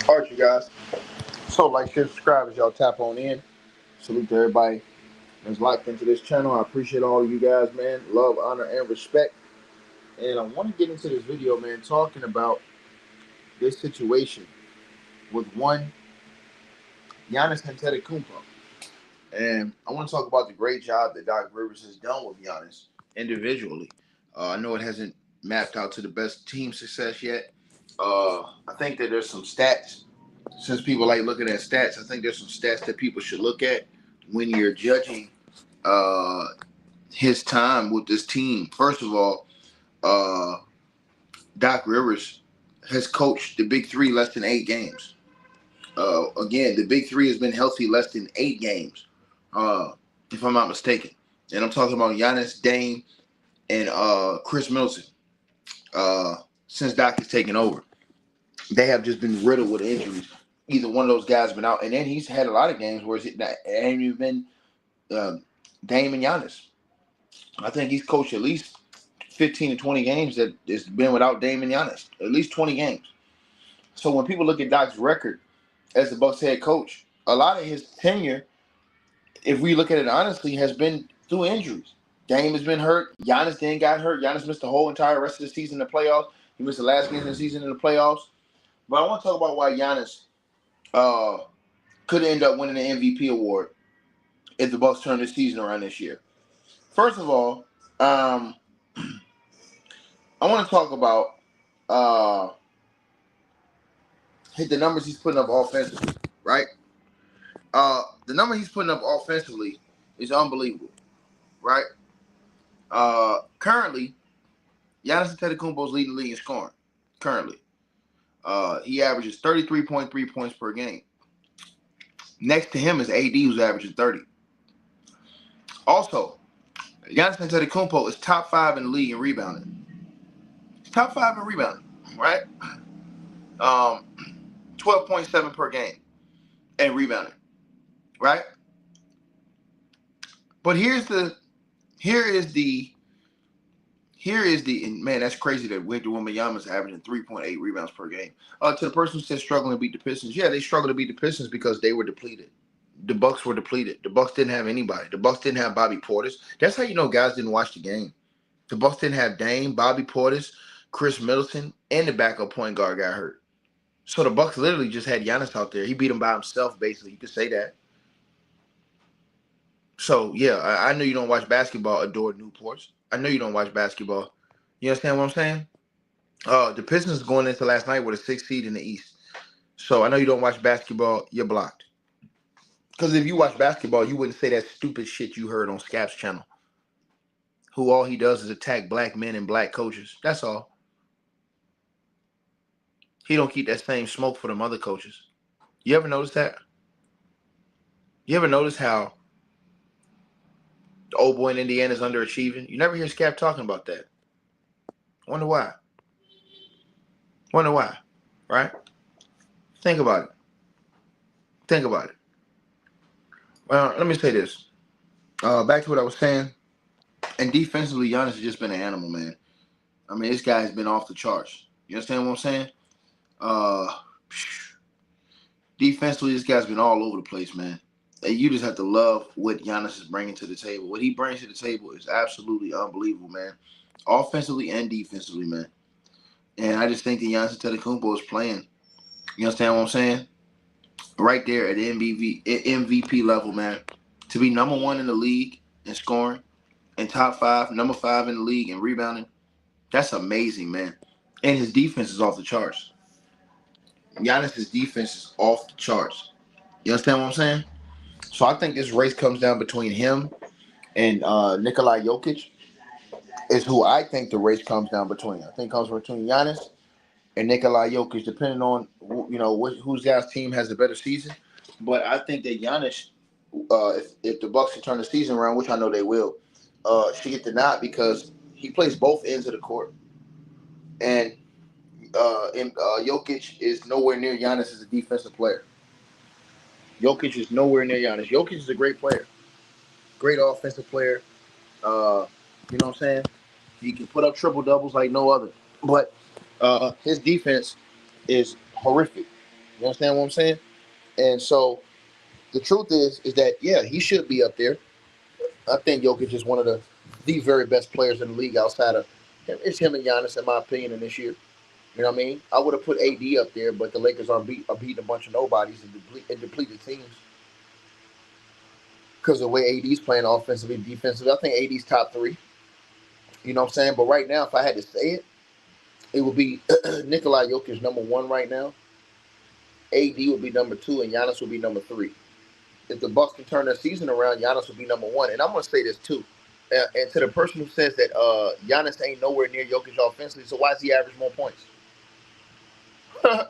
All right, you guys. So, like, share, subscribe as y'all tap on in. Salute to everybody that's locked into this channel. I appreciate all of you guys, man. Love, honor, and respect. And I want to get into this video, man, talking about this situation with one Giannis Antetekoumpo. And I want to talk about the great job that Doc Rivers has done with Giannis individually. I know it hasn't mapped out to the best team success yet. I think that there's some stats. Since people like looking at stats, I think there's some stats that people should look at when you're judging uh, his time with this team. First of all, uh, Doc Rivers has coached the Big Three less than 8 games. Again, the Big Three has been healthy less than 8 games, if I'm not mistaken. And I'm talking about Giannis, Dame, and Chris Middleton. Since Doc has taken over, they have just been riddled with injuries. Either one of those guys has been out, and then he's had a lot of games where it ain't even been Dame and Giannis. I think he's coached at least 15 to 20 games that has been without Dame and Giannis. At least 20 games. So when people look at Doc's record as the Bucks head coach, a lot of his tenure, if we look at it honestly, has been through injuries. Dame has been hurt. Giannis then got hurt. Giannis missed the whole entire rest of the season in the playoffs. He missed the last game of the season in the playoffs. But I want to talk about why Giannis could end up winning the MVP award if the Bucks turn the season around this year. First of all, I want to talk about the numbers he's putting up offensively, right? The number he's putting up offensively is unbelievable, right? Currently, Giannis Antetokounmpo is leading the league in scoring. Currently, he averages 33.3 points per game. Next to him is AD, who's averaging 30. Also, Giannis Antetokounmpo is top 5 in the league in rebounding. He's top 5 in rebounding, right? 12.7 per game and rebounding, right? But here is the and man, that's crazy that Victor Wembanyama is averaging 3.8 rebounds per game. To the person who said struggling to beat the Pistons, yeah, they struggled to beat the Pistons because they were depleted. The Bucks were depleted. The Bucks didn't have anybody. The Bucks didn't have Bobby Portis. That's how you know guys didn't watch the game. The Bucks didn't have Dame, Bobby Portis, Chris Middleton, and the backup point guard got hurt. So the Bucks literally just had Giannis out there. He beat him by himself, basically. You could say that. So yeah, I know you don't watch basketball, adore Newports. I know you don't watch basketball. You understand what I'm saying? The Pistons going into last night with a 6th seed in the East. So I know you don't watch basketball. You're blocked. Because if you watch basketball, you wouldn't say that stupid shit you heard on Scap's channel. Who all he does is attack black men and black coaches. That's all. He don't keep that same smoke for them other coaches. You ever notice that? You ever notice how the old boy in Indiana is underachieving? You never hear Scap talking about that. Wonder why. Wonder why. Right? Think about it. Think about it. Well, let me say this. Back to what I was saying. And defensively, Giannis has just been an animal, man. I mean, this guy has been off the charts. You understand what I'm saying? Defensively, this guy's been all over the place, man. And you just have to love what Giannis is bringing to the table. What he brings to the table is absolutely unbelievable, man. Offensively and defensively, man. And I just think that Giannis Antetokounmpo is playing. You understand what I'm saying? Right there at the MVP level, man. To be number 1 in the league in scoring and top 5, number 5 in the league in rebounding, that's amazing, man. And his defense is off the charts. Giannis' defense is off the charts. You understand what I'm saying? So I think this race comes down between him and Nikola Jokic. Is who I think the race comes down between. I think it comes between Giannis and Nikola Jokic, depending on whose guys' team has the better season. But I think that Giannis, if the Bucks can turn the season around, which I know they will, should get the nod because he plays both ends of the court, and Jokic is nowhere near Giannis as a defensive player. Jokic is nowhere near Giannis. Jokic is a great player, great offensive player. You know what I'm saying? He can put up triple doubles like no other, but his defense is horrific. You understand what I'm saying? And so the truth is that yeah, he should be up there. I think Jokic is one of the very best players in the league outside of it's him and Giannis in my opinion in this year. You know what I mean? I would have put AD up there, but the Lakers are beating a bunch of nobodies and depleted teams because of the way AD's playing offensively, defensively. I think AD's top three. You know what I'm saying? But right now, if I had to say it, it would be Nikolai Jokic number one right now. AD would be number two, and Giannis would be number three. If the Bucks can turn their season around, Giannis would be number one. And I'm gonna say this too. And to the person who says that Giannis ain't nowhere near Jokic offensively, so why does he average more points?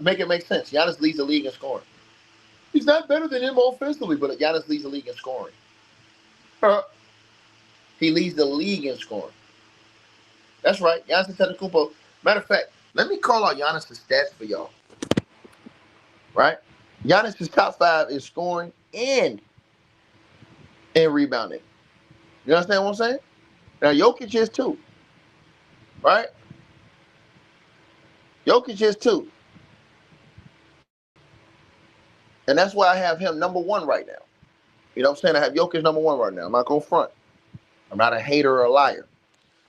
Make it make sense. Giannis leads the league in scoring. He's not better than him offensively, but Giannis leads the league in scoring. He leads the league in scoring. That's right. Giannis Antetekoumpo. Matter of fact, let me call out Giannis' stats for y'all. Right? Giannis' top five is scoring and rebounding. You understand what I'm saying? Now Jokic is too. Right? Jokic is too. And that's why I have him number one right now. You know what I'm saying? I have Jokic number one right now. I'm not going to front. I'm not a hater or a liar.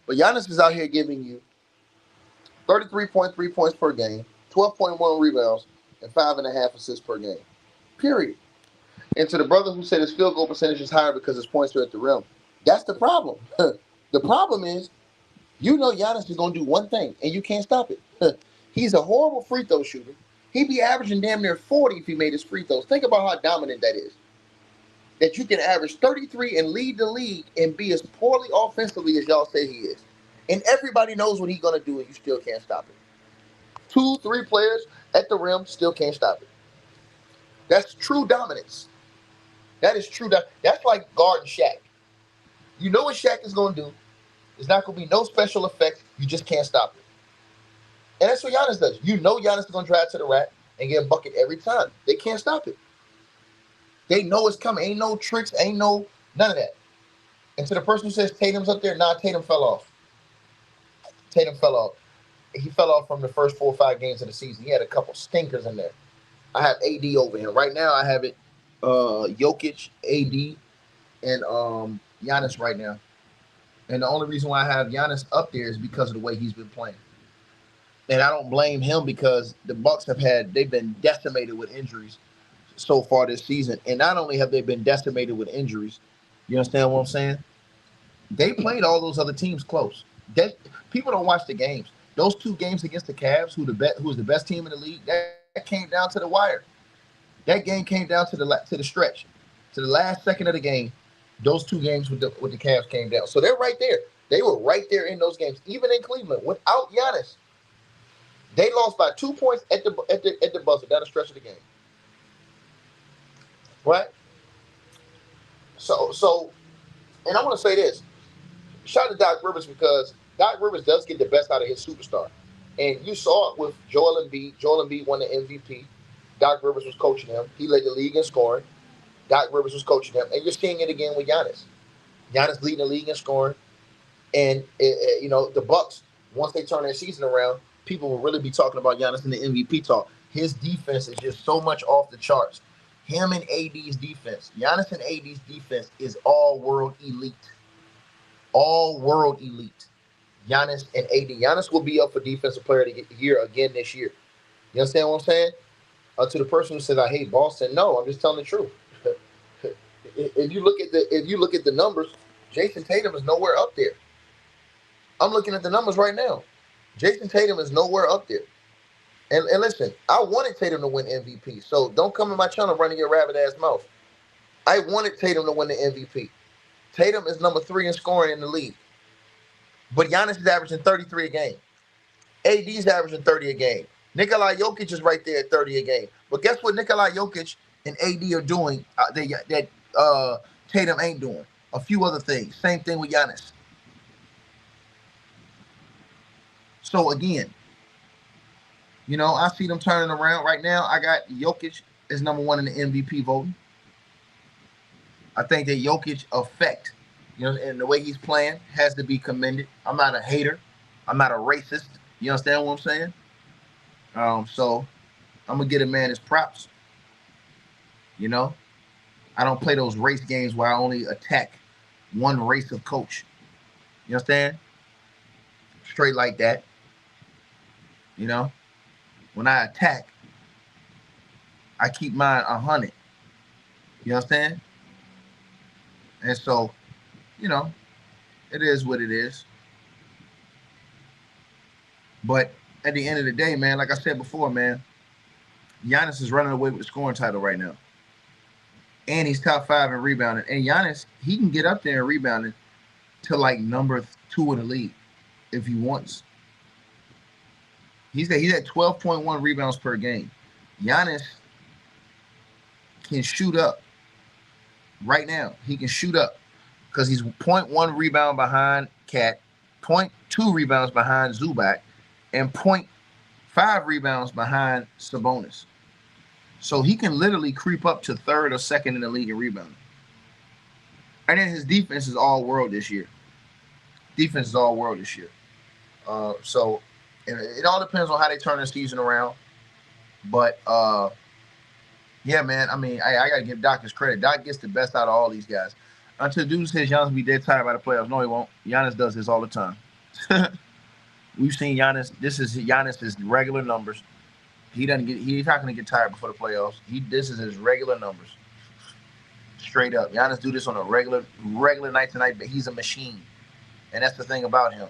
But Giannis is out here giving you 33.3 points per game, 12.1 rebounds, and 5.5 assists per game. Period. And to the brother who said his field goal percentage is higher because his points are at the rim, that's the problem. The problem is, you know Giannis is going to do one thing, and you can't stop it. He's a horrible free throw shooter. He'd be averaging damn near 40 if he made his free throws. Think about how dominant that is. That you can average 33 and lead the league and be as poorly offensively as y'all say he is. And everybody knows what he's going to do, and you still can't stop it. 2, 3 players at the rim still can't stop it. That's true dominance. That is true. That's like guarding Shaq. You know what Shaq is going to do. There's not going to be no special effects. You just can't stop it. And that's what Giannis does. You know Giannis is going to drive to the rack and get a bucket every time. They can't stop it. They know it's coming. Ain't no tricks. Ain't no none of that. And to the person who says Tatum's up there, nah, Tatum fell off. Tatum fell off. He fell off from the first 4 or 5 games of the season. He had a couple stinkers in there. I have AD over him. Right now, I have it Jokic, AD, and Giannis right now. And the only reason why I have Giannis up there is because of the way he's been playing. And I don't blame him because the Bucks they've been decimated with injuries so far this season. And not only have they been decimated with injuries, you understand what I'm saying? They played all those other teams close. People don't watch the games. Those 2 games against the Cavs, who was the best team in the league, that came down to the wire. That game came down to the stretch, to the last second of the game. Those 2 games with the Cavs came down. So they're right there. They were right there in those games, even in Cleveland without Giannis. They lost by 2 points at the buzzer down the stretch of the game. Right? So, and I want to say this. Shout out to Doc Rivers because Doc Rivers does get the best out of his superstar. And you saw it with Joel Embiid. Joel Embiid won the MVP. Doc Rivers was coaching him. He led the league in scoring. Doc Rivers was coaching him. And you're seeing it again with Giannis. Giannis leading the league in scoring. And, the Bucks, once they turn their season around, people will really be talking about Giannis in the MVP talk. His defense is just so much off the charts. Him and AD's defense. Giannis and AD's defense is all-world elite. All-world elite. Giannis and AD. Giannis will be up for Defensive Player of the Year again this year. You understand what I'm saying? To the person who says I hate Boston, no, I'm just telling the truth. If you look at the numbers, Jason Tatum is nowhere up there. I'm looking at the numbers right now. Jason Tatum is nowhere up there. And listen, I wanted Tatum to win MVP, so don't come to my channel running your rabbit ass mouth. I wanted Tatum to win the MVP. Tatum is number 3 in scoring in the league. But Giannis is averaging 33 a game. AD's averaging 30 a game. Nikolai Jokic is right there at 30 a game. But guess what Nikolai Jokic and AD are doing that Tatum ain't doing? A few other things. Same thing with Giannis. So again, I see them turning around. Right now, I got Jokic as number 1 in the MVP voting. I think that Jokic effect, and the way he's playing has to be commended. I'm not a hater. I'm not a racist. You understand what I'm saying? So I'm going to get a man his props. You know, I don't play those race games where I only attack one race of coach. You understand? Straight like that. You know, when I attack, I keep mine 100. You understand? And so, you know, it is what it is. But at the end of the day, man, like I said before, man, Giannis is running away with the scoring title right now. And he's top 5 in rebounding. And Giannis, he can get up there in rebounding to like number 2 in the league if he wants. He's at 12.1 rebounds per game. Giannis can shoot up right now. He can shoot up because he's 0.1 rebound behind Cat, 0.2 rebounds behind Zubac, and 0.5 rebounds behind Sabonis. So he can literally creep up to 3rd or 2nd in the league in rebounding. And then his defense is all world this year. So it all depends on how they turn the season around. But yeah, man. I mean, I gotta give Doc his credit. Doc gets the best out of all these guys. Until dude says Giannis will be dead tired by the playoffs. No, he won't. Giannis does this all the time. We've seen Giannis. This is Giannis's regular numbers. He's not gonna get tired before the playoffs. This is his regular numbers. Straight up. Giannis do this on a regular night to night, but he's a machine. And that's the thing about him.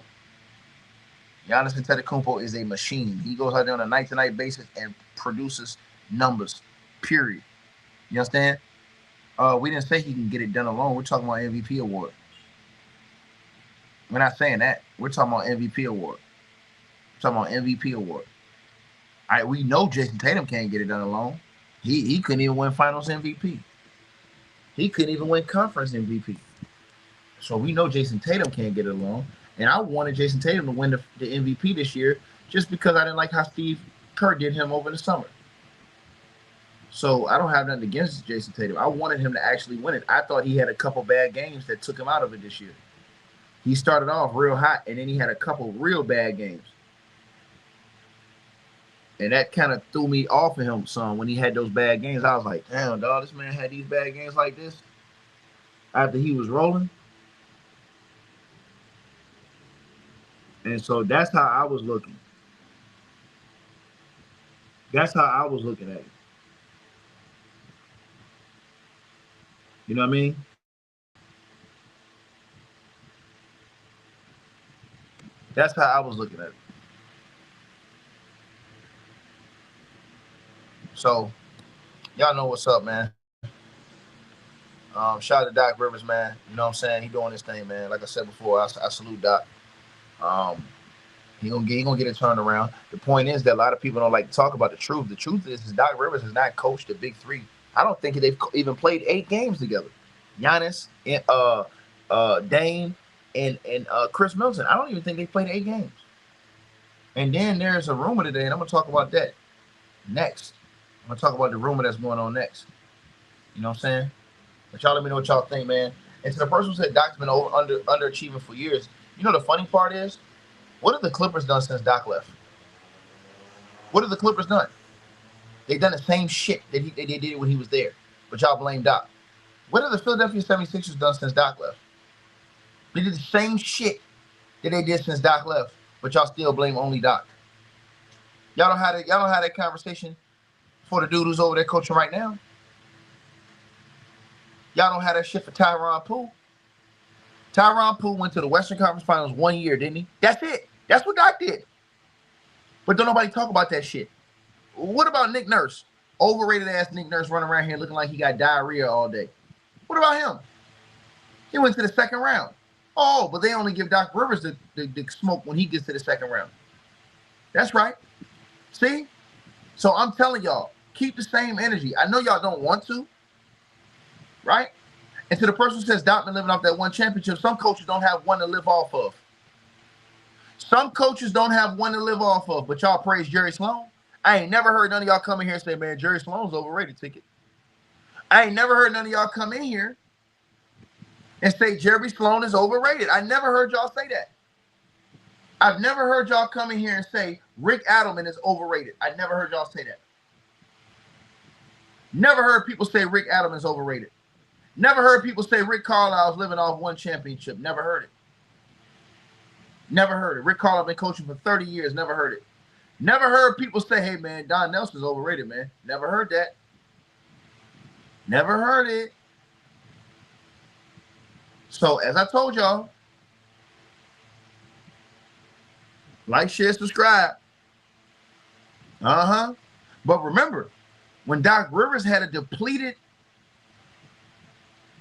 Giannis Antetekoumpo is a machine. He goes out there on a night to night basis and produces numbers. Period. You understand? We didn't say he can get it done alone. We're talking about MVP award. We're not saying that. We're talking about MVP award. We know Jason Tatum can't get it done alone. He couldn't even win Finals MVP. He couldn't even win Conference MVP. So we know Jason Tatum can't get it alone. And I wanted Jason Tatum to win the MVP this year just because I didn't like how Steve Kerr did him over the summer. So I don't have nothing against Jason Tatum. I wanted him to actually win it. I thought he had a couple bad games that took him out of it this year. He started off real hot, and then he had a couple real bad games. And that kind of threw me off of him some when he had those bad games. I was like, damn, dog, this man had these bad games like this after he was rolling. And so that's how I was looking. That's how I was looking at it. You know what I mean? That's how I was looking at it. So, y'all know what's up, man. Shout out to Doc Rivers, man. You know what I'm saying? He doing this thing, man. Like I said before, I salute Doc. He gonna get it turned around. The point is that a lot of people don't like to talk about the truth. The truth is Doc Rivers has not coached the Big Three. I don't think they've even played 8 games together. Giannis and Dame and Chris Middleton. I don't even think they played 8 games. And then there's a rumor today, and I'm gonna talk about that next. I'm gonna talk about the rumor that's going on next. You know what I'm saying? But y'all let me know what y'all think, man. And to the person who said Doc's been underachieving for years, you know the funny part is, what have the Clippers done since Doc left? What have the Clippers done? They've done the same shit that they did when he was there. But y'all blame Doc. What have the Philadelphia 76ers done since Doc left? They did the same shit that they did since Doc left. But y'all still blame only Doc. Y'all don't have that conversation for the dude who's over there coaching right now. Y'all don't have that shit for Tyronn Poole. Tyronn Poole went to the Western Conference Finals 1 year, didn't he? That's it. That's what Doc did. But don't nobody talk about that shit. What about Nick Nurse? Overrated ass Nick Nurse running around here looking like he got diarrhea all day. What about him? He went to the second round. Oh, but they only give Doc Rivers the smoke when he gets to the second round. That's right. See? So I'm telling y'all, keep the same energy. I know y'all don't want to, right? And to the person who says Doc been living off that one championship, some coaches don't have one to live off of. Some coaches don't have one to live off of, but y'all praise Jerry Sloan. I ain't never heard none of y'all come in here and say, man, Jerry Sloan's overrated ticket. I ain't never heard none of y'all come in here and say Jerry Sloan is overrated. I never heard y'all say that. I've never heard y'all come in here and say Rick Adelman is overrated. I never heard y'all say that. Never heard people say Rick Adams is overrated. Never heard people say Rick Carlisle's living off one championship. Never heard it. Never heard it. Rick Carlisle been coaching for 30 years. Never heard it. Never heard people say, hey, man, Don Nelson's overrated, man. Never heard that. Never heard it. So, as I told y'all, like, share, subscribe. But remember, when Doc Rivers had a depleted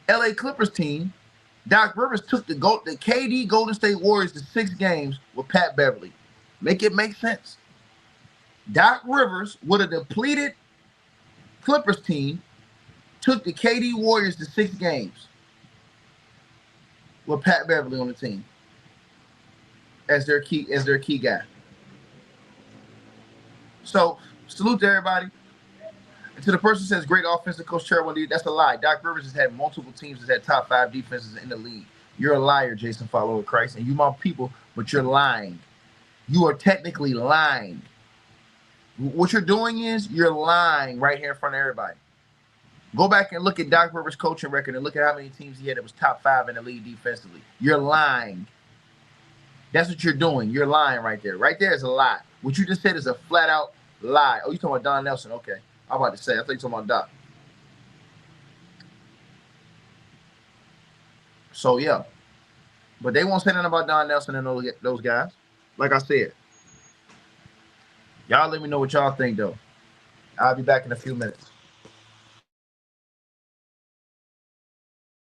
LA Clippers team, Doc Rivers took the KD Golden State Warriors to 6 games with Pat Beverly. Make it make sense. Doc Rivers, with a depleted Clippers team, took the KD Warriors to 6 games with Pat Beverly on the team as their key guy. So, salute to everybody. And to the person who says great offensive coach, terrible lead, that's a lie. Doc Rivers has had multiple teams that had top 5 defenses in the league. You're a liar, Jason, follower of Christ, and you my people, but you're lying. You are technically lying. What you're doing is you're lying right here in front of everybody. Go back and look at Doc Rivers' coaching record and look at how many teams he had that was top 5 in the league defensively. You're lying. That's what you're doing. You're lying right there. Right there is a lie. What you just said is a flat-out lie. Oh, you talking about Don Nelson? Okay. I'm about to say. I thought you talking about Doc. So, yeah. But they won't say nothing about Don Nelson and those guys. Like I said. Y'all let me know what y'all think, though. I'll be back in a few minutes.